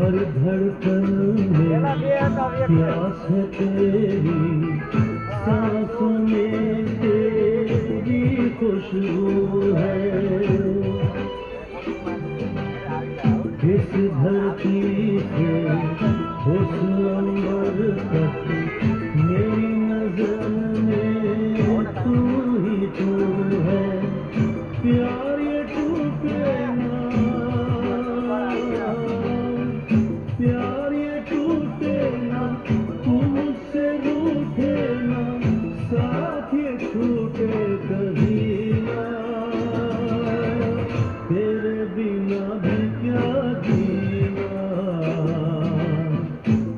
हर धड़कन में प्यास है तेरी, सांसों में तेरी खुशबू है। इस धरती से उस अंबर तक मेरी नजर में तू ही तू है। प्यार ये टूटे ना, प्यार ये टूटे ना, तू मुझसे रूठे ना, साथ ये छूटे कभी ना। तेरे बिना भी क्या जीना,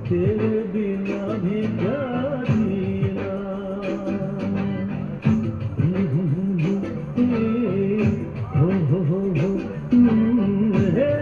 तेरे बिना भी क्या जीना। हो हे।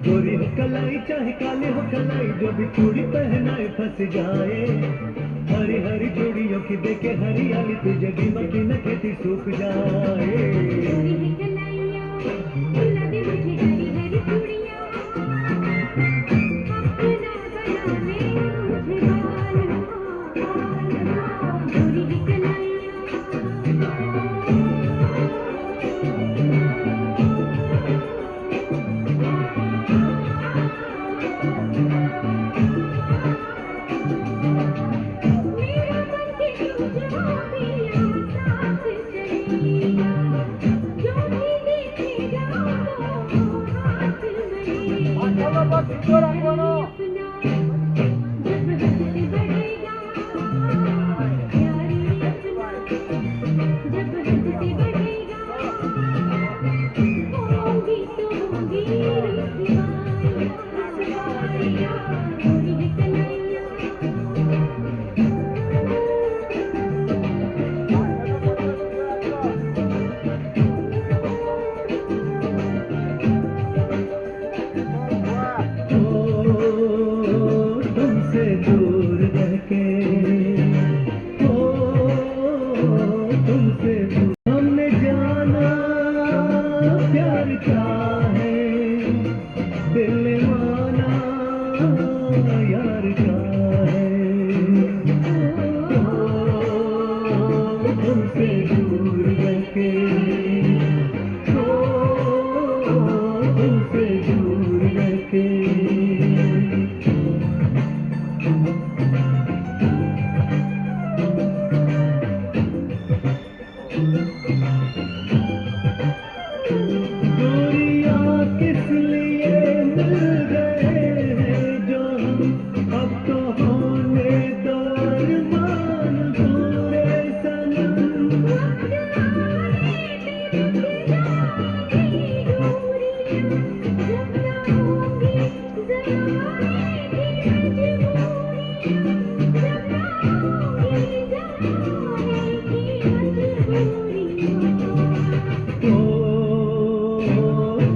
गोरी हो कलाई चाहे काले हो कलाई, जो भी चूड़ी पहनाए फंस जाए। हरी हरी चूड़ियों की देखे हरियाली, तुझे भी मकी न खेती सूख जाए। तुमसे दूर रह के, तुमसे हमने जाना प्यार क्या है, दिल ने माना यार क्या है। तुमसे दूर रह के, तुमसे दूर रह के। गोरिया किस लिए मिल गए हैं जो हम, अब तो होने दो अरमान पूरे सनम।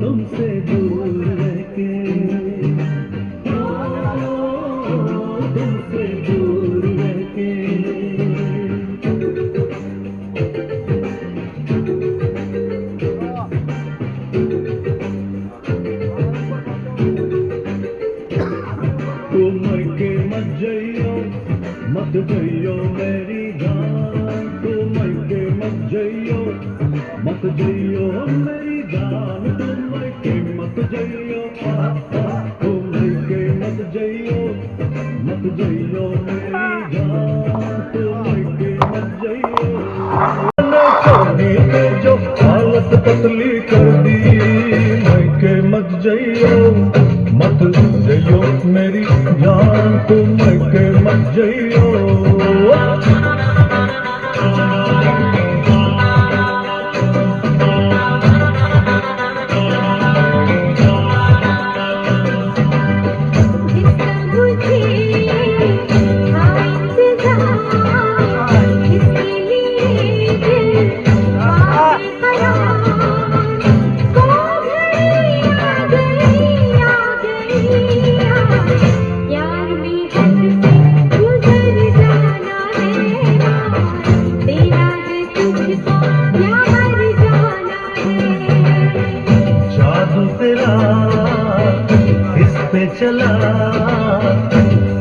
तुमसे दूर रह के, तुमसे दूर रह के। तुम के मत जइयो, मत जइयो मेरी जान, तुम के मत जइयो, मत जइयो मेरी जान, तुम के मत जइयो, तुम के मत जइयो, मत जइयो मेरी जान, तुम के मत जइयो। कर दी मैके मत जइयो मेरी जान तुम मैके मत जइयो इस पे चला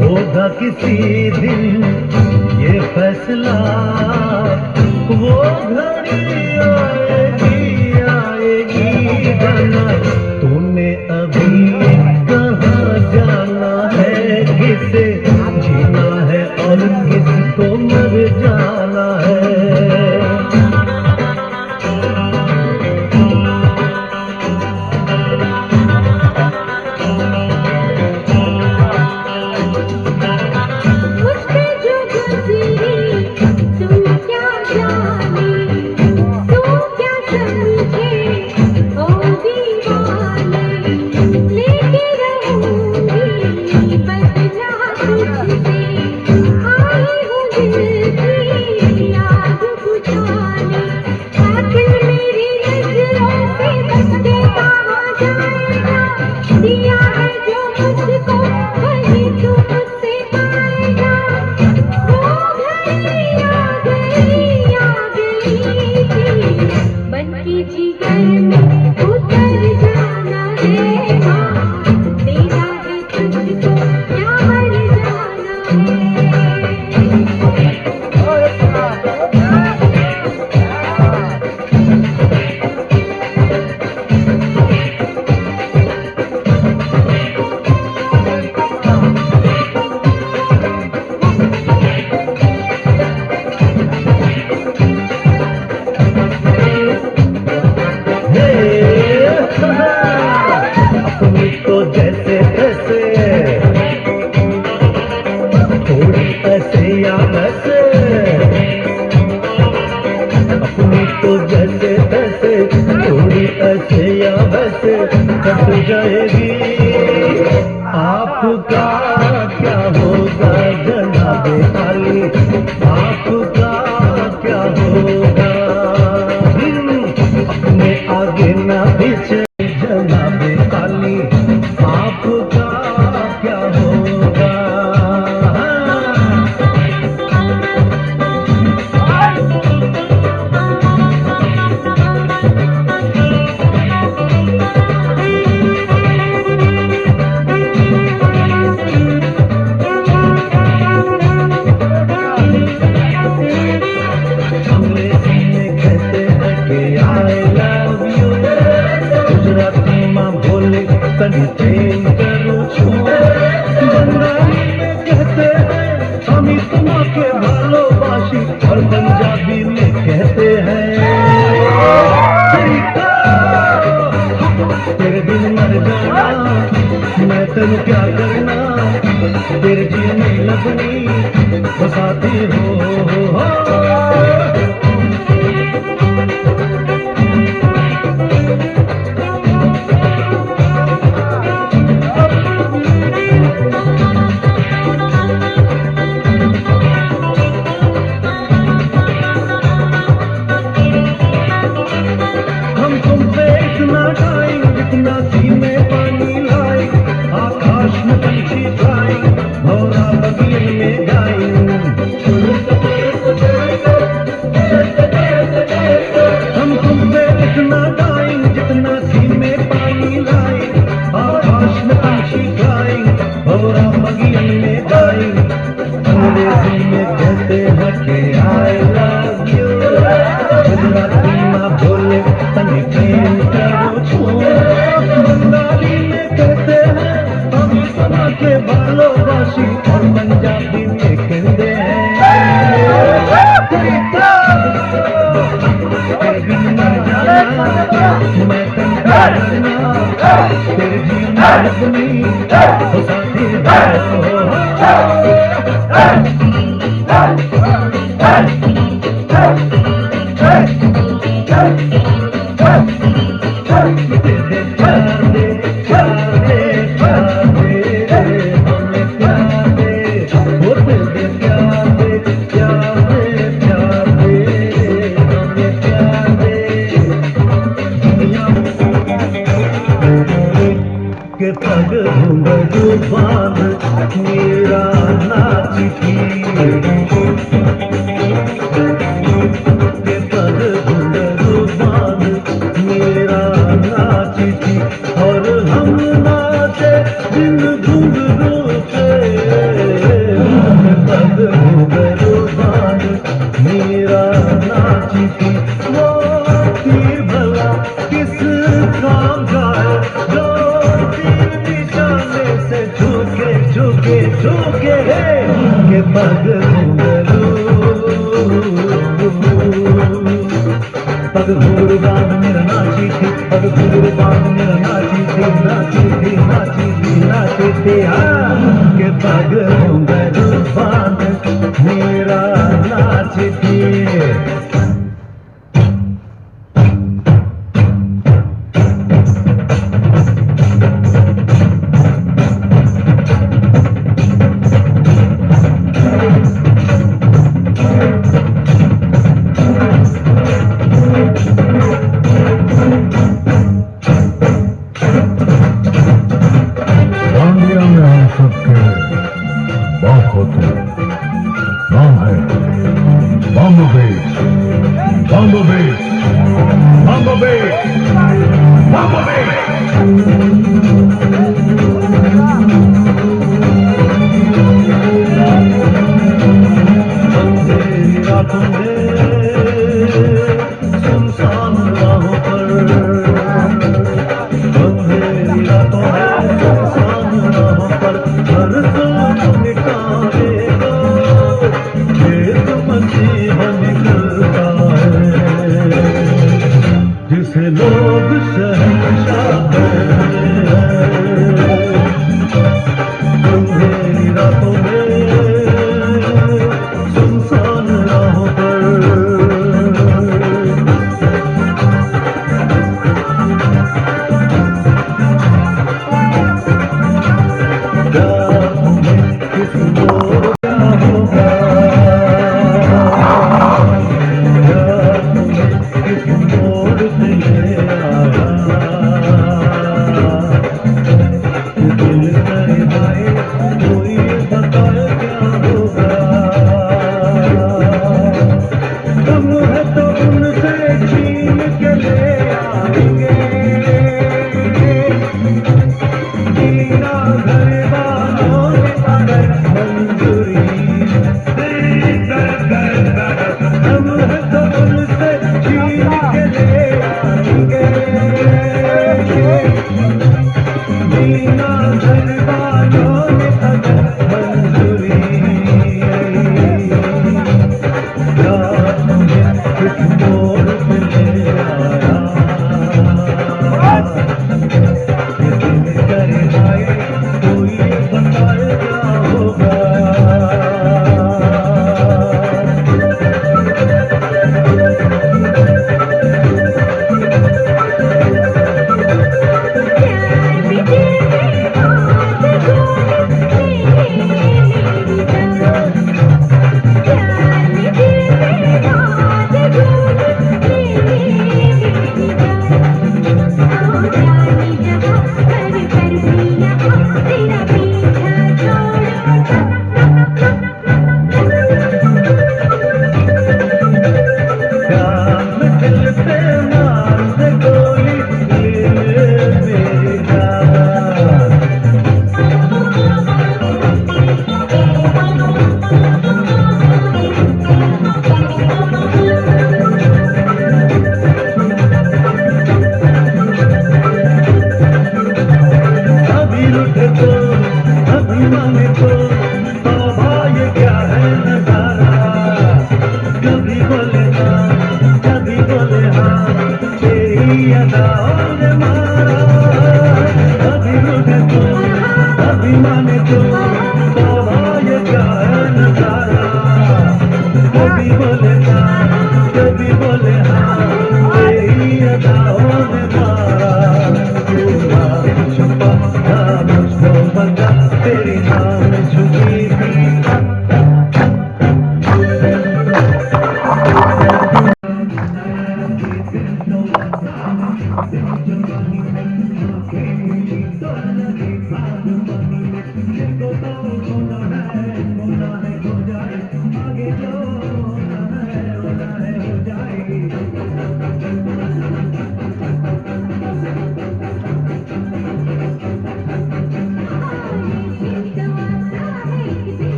होगा किसी दिन ये फैसला वो घड़ी आएगी आएगी जाना तूने अभी कहाँ जाना है किसे जीना है और किसको मर जाना है कट जाएगी आपका क्या होगा जनाबे आली आपका क्या होगा अपने आगे ना पीछे जनाबे आली आपका क्या होगा और पंजाबी में कहते हैं तेरे बिन मर जाना मैं तेन क्या करना तेरे जी में लगनी बसाती हो भौरा बगियन में गाई करना तेरे जीना अपनी हो साथी तेरे प्यार दे प्यार दे प्यार दे हमें प्यार दे वो तेरे प्यार दे प्यार दे प्यार दे हमें प्यार दे दुनिया के पग घुंघरू बांध मेरा नाच की के पग घुंघरू बांध मेरा नाच की और हम नाचे दिन घुंघरू पे के पग घुंघरू बांध मेरा नाच की वो तीर भला किस काम का है जो तीर निशाने से झुके झुके झुके के पग घुंघरू पग घुंघरू बांध मेरा नाची थी पग घुंघरू बांध मेरा नाची थी नाची थी नाची थी नाची थी हाँ के पग घुंघरू बांध मेरा नाची थी दांडिया में हम सबके बाप होते नाम है Bombay base Bombay base Bombay base Bombay अंधेरी रातों में सुनसान राहों पर अंधेरी रातों में सुनसान राहों पर हर तुम मिटाएगा एक मसीहा निकलता है जिसे लोग शहंशाह अंधेरी रातों में सुनसान राहों पर किस मोड़ क्या होगा किस मोड़ से ले आया दिल करे भाई कोई बताए क्या होगा हम है तो उनसे छीन के ले आएंगे जीना घर वालों ने अगर मंजूरी हम है तो उनसे छीन के ले आएंगे जीना घर वालों ने अगर मंजूरी रात में किस मोड़ पे ले आया ये दिल करे भाई कोई बताए क्या होगा प्यार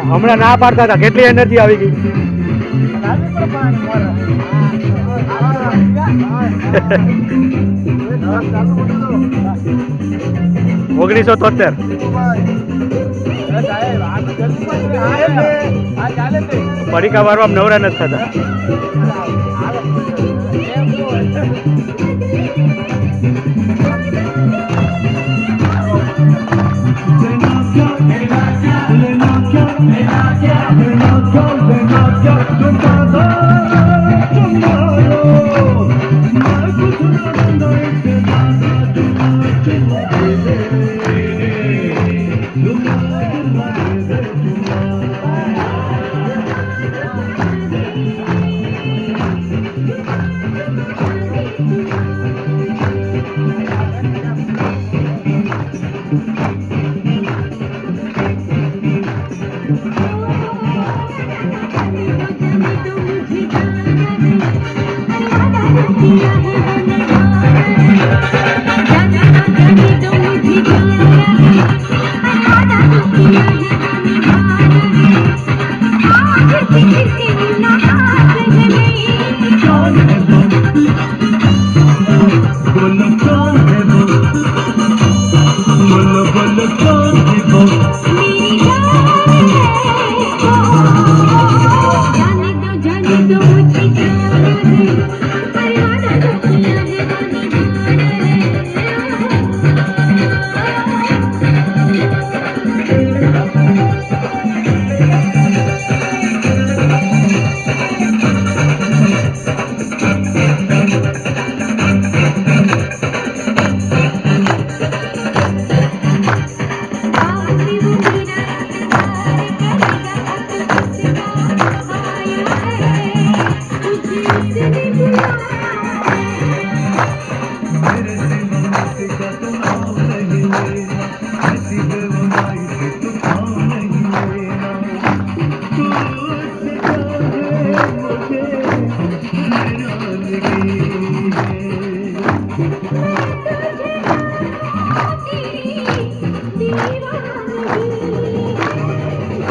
હમણાં ના પાડતા હતા, કેટલી એનર્જી આવી ગઈ. 1973 પડીકા મારવા નવરા નથી થતા.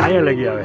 અહીંયા લગી આવે.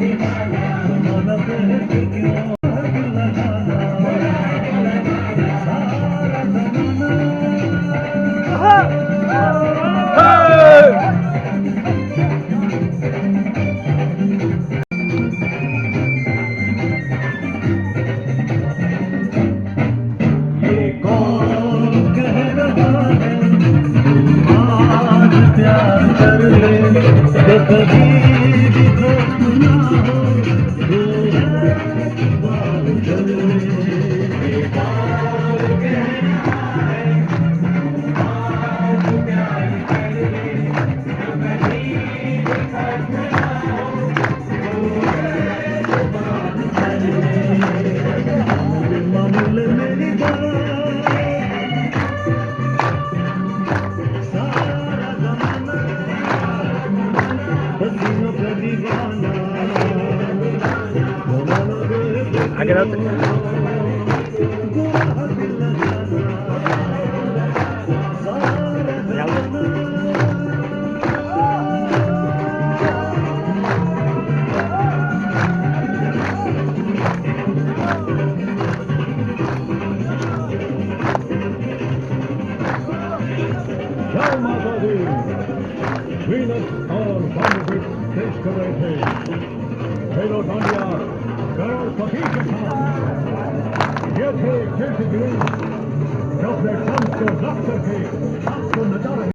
जमाना बहक क्यों दिल लगाना सारा जमाना ये कौन कह रहा है आज प्यार कर ले तो कभी भी धोख ना हो तू है बात कर ले ये कौन कह रहा है आज प्यार कर ले तो कभी भी धोख ना हो तू है बात कर ले मान ले मेरी बात सारा जमाना हसीनों का दीवाना जमाना बहक आगे रहो तो। गोरा दिल लगाना सारा जमाना जय माता दी वीनस और बालीवुड पेश कर रहे थे हेलो डांडिया गर्ल सखी के साथ ये थे कीर्ति गिरी जो अपने तन को रख करके आपको नचा रहे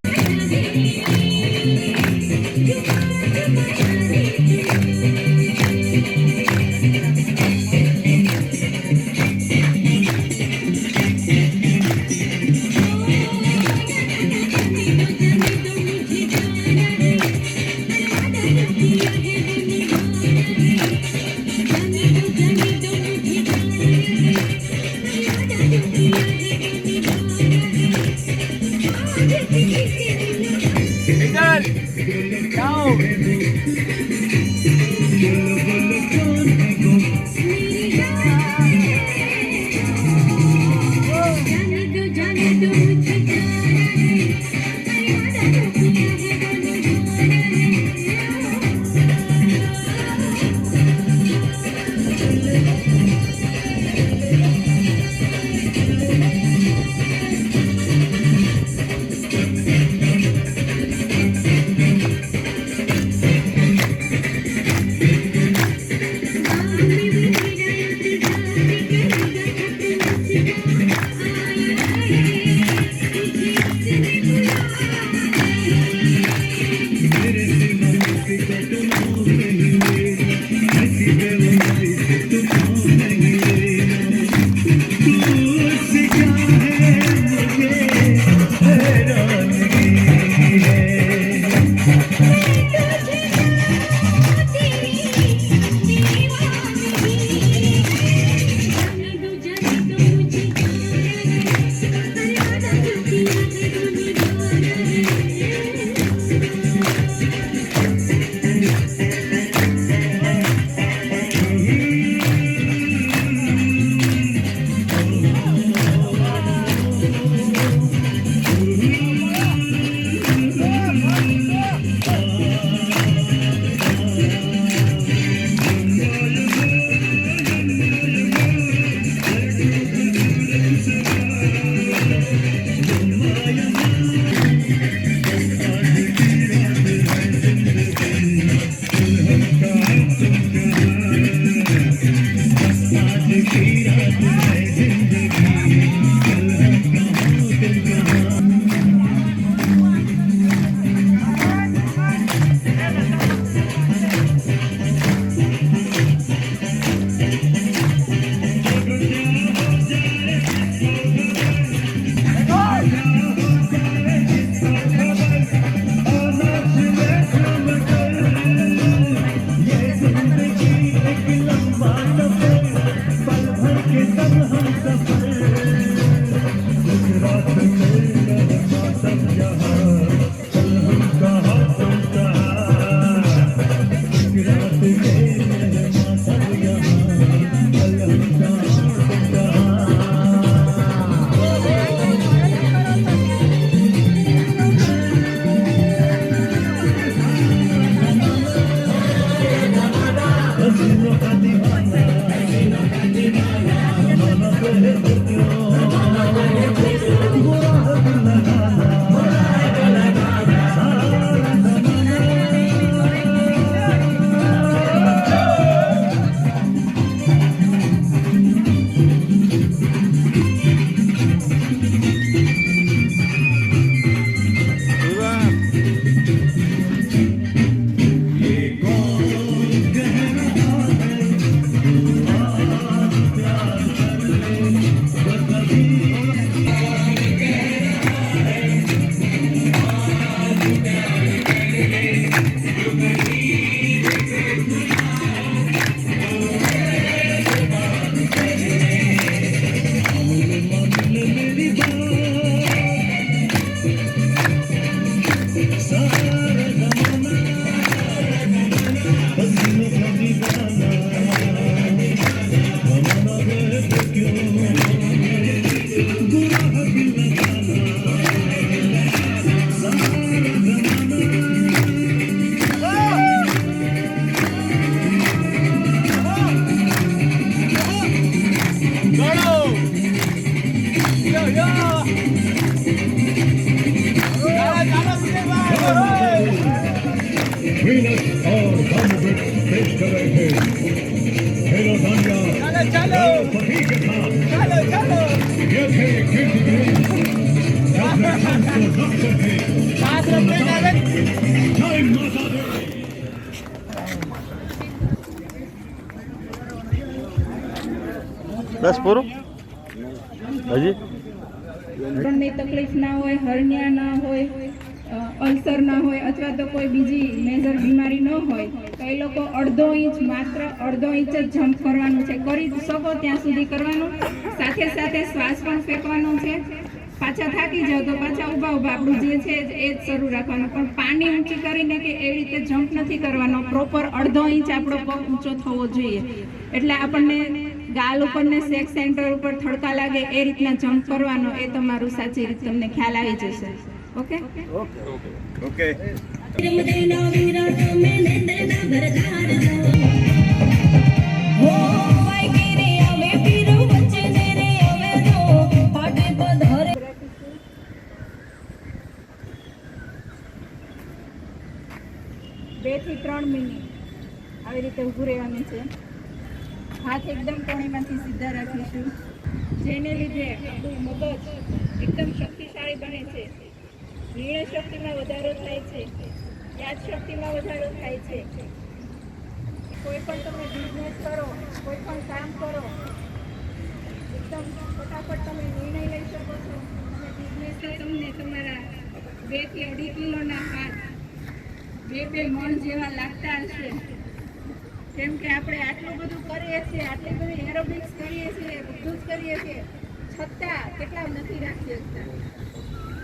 Venus और बामुबिट पेश कर रहे थे हेलो दानिया चलो फकीर के साथ चलो ये थे कीर्ति डॉक्टर शांत डॉक्टर थे पास रखते डायरेक्ट जय माता दी બસ પૂરું હજી ની તકલીફ ના હોય, હર્નિયા ના હોય, અલ્સર ના હોય અથવા તો કોઈ બીજી મેજર બીમારી ન હોય તો એ લોકો અડધો ઇંચ જ જમ્પ કરવાનું છે. કરી શકો ત્યાં સુધી કરવાનું. સાથે સાથે શ્વાસ પણ ફેંકવાનો છે. પાછા થાકી જાવ તો પાછા ઊભા આપણું જે છે એ જ શરૂ રાખવાનું. પણ પાની ઊંચી કરીને કે એવી રીતે જમ્પ નથી કરવાનો. પ્રોપર અડધો ઇંચ આપણો પગ ઊંચો થવો જોઈએ. એટલે આપણને ગાલ ઉપર ને સેક્સ સેન્ટર ઉપર થડકા લાગે એ રીતના જમ્પ કરવાનો. એ તમારું સાચી રીતે તમને ખ્યાલ આવી જશે. ઓકે ઓકે બે થી 3 મિનિટ આવી રીતે ઊભું રહેવાનું છે. હાથ એકદમ કોણીમાંથી સીધા રાખીશું, જેને લીધે આપણું મગજ એકદમ શક્તિશાળી બને છે. નિર્ણય શક્તિમાં વધારો થાય છે, યાદ શક્તિમાં વધારો થાય છે. કોઈ પણ તમે બિઝનેસ કરો, કોઈ પણ કામ કરો, એકદમ ફટાફટ તમે નિર્ણય લઈ શકો છો. અને બિઝનેસમાં તમને તમારા 2 થી 2.5 કિલોના હાથ 2 મણ જેવા લાગતા હશે. કેમ કે આપણે આટલું બધું કરીએ છીએ, આટલી બધી એરોબિક્સ કરીએ છીએ, બધું જ કરીએ છીએ, છતાં કેટલા નથી રાખી શકતા.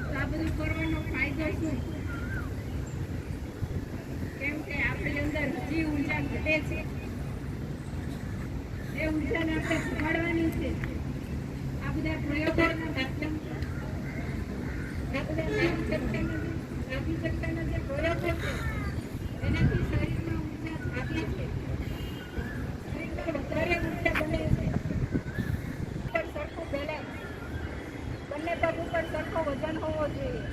તો આ બધું કરવાનો ફાયદો શું? કેમ કે આપણી અંદર હજી ઊર્જા ઘટે છે. એ ઊર્જાને આપણે સુધારવાની છે. આ બધા પ્રયોગોના માધ્યમ, આ બધા નાભિચક્રના જે પ્રયોગો છે એનાથી શરીરમાં ઊર્જા જાગે છે. વધારે ઊર્જા બને છે. પર સરખું બેલેન્સ, બંને પગ ઉપર સરખો વજન હોવો જોઈએ.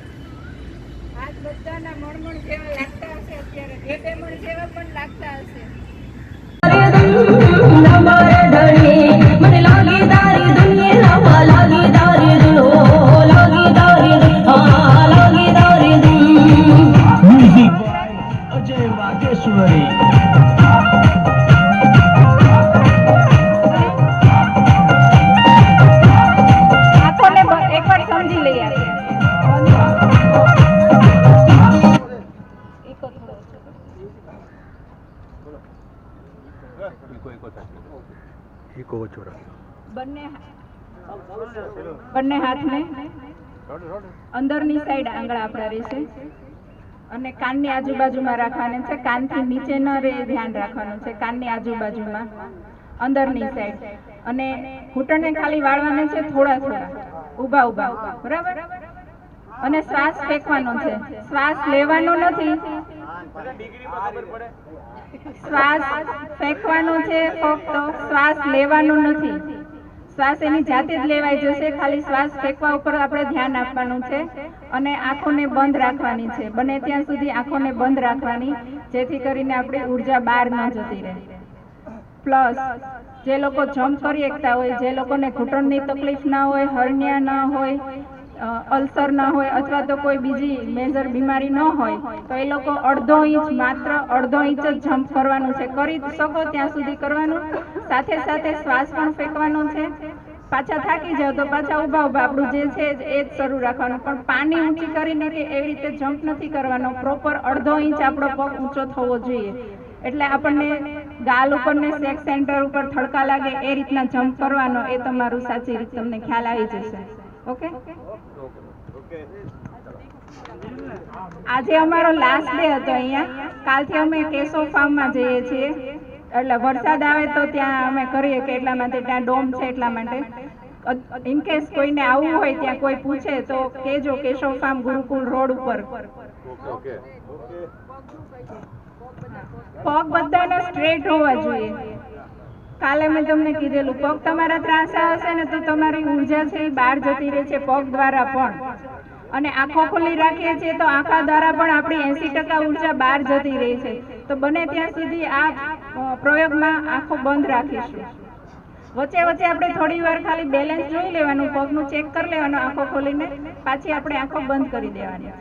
હાથ બધાના મણ જેવા લાગતા હશે. અત્યારે 2 મણ જેવા પણ લાગતા હશે. અજય વાગેશ્વરી આંખોને એકવાર સમજી લઈએ આપણે. બંને હાથને અંદરની સાઈડ આંગળા આપણા રહેશે અને કાનની આજુબાજુમાં રાખવાના છે. કાનથી નીચે ન રહે એ ધ્યાન રાખવાનું છે. કાનની આજુબાજુમાં અંદરની સાઈડ અને ઘૂંટણને ખાલી વાળવાના છે, થોડા ઊભા બરાબર. અને શ્વાસ ફેંકવાનો છે. શ્વાસ લેવાનો નથી, શ્વાસ ફેંકવાનો છે, ફક્ત શ્વાસ લેવાનો નથી. શ્વાસ એની જાતે જ લેવાઈ જશે, ખાલી શ્વાસ ફેંકવા ઉપર આપણે ધ્યાન આપવાનું છે અને આંખોને બંધ રાખવાની છે. બને ત્યાં સુધી આંખોને બંધ રાખવાની, જેથી કરીને આપણી ઉર્જા બહાર ન જતી રહે. પ્લસ જે લોકો જમ્પ કરી શકતા હોય, જે લોકોને ઘૂંટણની તકલીફ ના હોય, હર્નિયા ના હોય, અલ્સર ના હોય અથવા તો કોઈ બીજી મેજર બીમારી ન હોય, તો એ લોકો માત્ર અડધો ઇંચ જ જમ્પ કરવાનું છે. કરી શકો ત્યાં સુધી કરવાનું. સાથે સાથે શ્વાસ પણ ફેંકવાનો છે. પાછા થાકી જાવ તો પાછા ઊભા આપણું જે છે એ જ શરૂ રાખવાનું, પણ પાની ઊંચી કરીને કે એવી રીતે જમ્પ નથી કરવાનો. પ્રોપર અડધો ઇંચ આપણો પગ ઊંચો થવો જોઈએ. એટલે આપણને ગાલ ઉપર ને સેક સેન્ટર ઉપર થડકા લાગે એ રીતના જમ્પ કરવાનો. એ તમારું સાચી રીતે તમને ખ્યાલ આવી જશે. ઓકે, આજે અમારો લાસ્ટ ડે હતો અહીંયા. કાલથી અમે કેશવ ફાર્મમાં જઈએ છીએ. એટલે વરસાદ આવે તો ત્યાં અમે કરીએ કે એટલા માટે ત્યાં ડોમ છે. એટલા માટે ઇનકેસ કોઈને આવવું હોય, ત્યાં કોઈ પૂછે તો કેજો, કેશવ ફાર્મ ગુરુકુળ રોડ ઉપર. પગ બધાના સ્ટ્રેટ હોવા જોઈએ. કાલે મેં તમને કીધેલું, પગ તમારા ત્રાંસા હશે ને તો તમારી ઉર્જા છે એ બહાર જતી રહે છે પગ દ્વારા પણ. અને આંખો ખુલ્લી રાખીએ છીએ તો આંખા દ્વારા પણ આપણી 80% ઉર્જા બહાર જતી રહે છે. તો બને ત્યાં સુધી આ પ્રયોગમાં આંખો બંધ રાખીશું. વચ્ચે વચ્ચે આપણે થોડી વાર ખાલી બેલેન્સ જોઈ લેવાનું, પગનું ચેક કરી લેવાનું આંખો ખોલીને, પાછી આપણે આંખો બંધ કરી દેવાની.